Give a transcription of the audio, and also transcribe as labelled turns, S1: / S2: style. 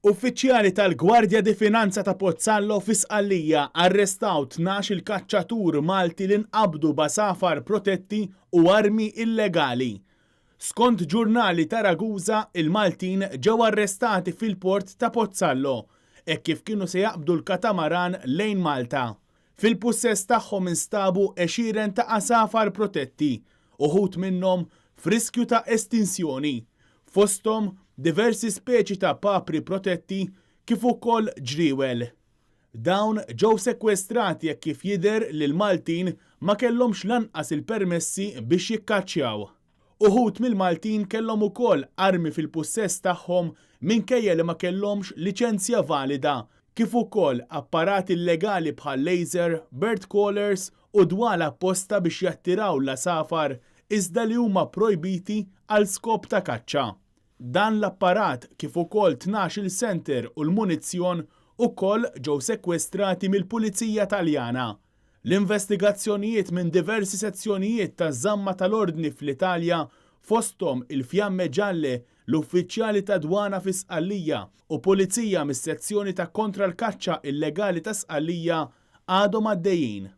S1: Uffiċjali tal-Gwardja di Finanza ta' Pozzallo fi Sqallija arrestaw 12 il-kaċċatur Malti li nqabdu b'asafar protetti u armi illegali. Skont ġurnali ta' Ragusa, il-Maltin ġew arrestati fil-port ta' Pozzallo e kif kienu se jaqbdu l-katamaran lejn Malta. Fil-pussess tagħhom instabu 20 ta' asafar protetti, uħud minnhom f'riskju ta' estinzjoni. Fosthom diversi speċi ta' papri protetti kif ukoll ġriwel. Dawn ġew sekwestrati jekk kif jidher li l-Maltin ma kellhomx lanqas il-permessi biex jikkaċċjaw. Uħud mill-Maltin kellhom ukoll armi fil-pussess tagħhom minkejja li ma kellhomx liċenzja valida, kif ukoll apparati illegali bħal laser, bird callers u dwal apposta biex jattiraw l-asafar iżda li huma projbiti għal skop ta' kaċċa. Dan l-apparat kif ukoll 12 center u l-munizzjon ukoll ġew sekwestrati mill-Pulizija Taljana. L-investigazzjonijiet minn diversi sezzjonijiet taż-żamma tal-ordni fl-Italja fosthom il-Fjamme Ġalle, l-uffiċjali ta' dwana fi Sqallija u pulizija mis-sezzjoni ta' kontra l-kaċċa illegali ta' Sqallija għadhom għaddejjin.